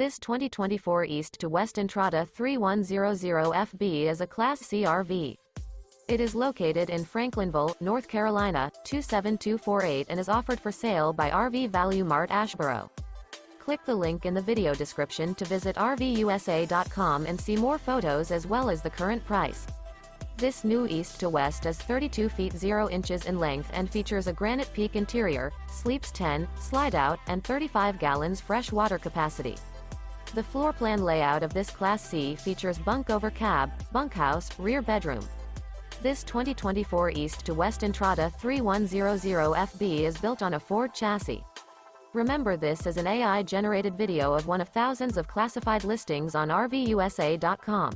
This 2024 East to West Entrada 3100FB is a Class C RV. It is located in Franklinville, North Carolina, 27248 and is offered for sale by RV Value Mart Asheboro. Click the link in the video description to visit RVUSA.com and see more photos as well as the current price. This new East to West is 32 feet 0 inches in length and features a Granite Peak interior, sleeps 10, Slideout, and 35 gallons fresh water capacity. The floor plan layout of this Class C features Bunk Over Cab, Bunkhouse, rear bedroom. This 2024 East to West Entrada 3100FB is built on a Ford chassis. Remember, this is an AI-generated video of one of thousands of classified listings on RVUSA.com.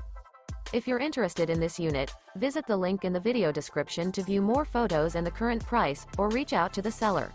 If you're interested in this unit, visit the link in the video description to view more photos and the current price, or reach out to the seller.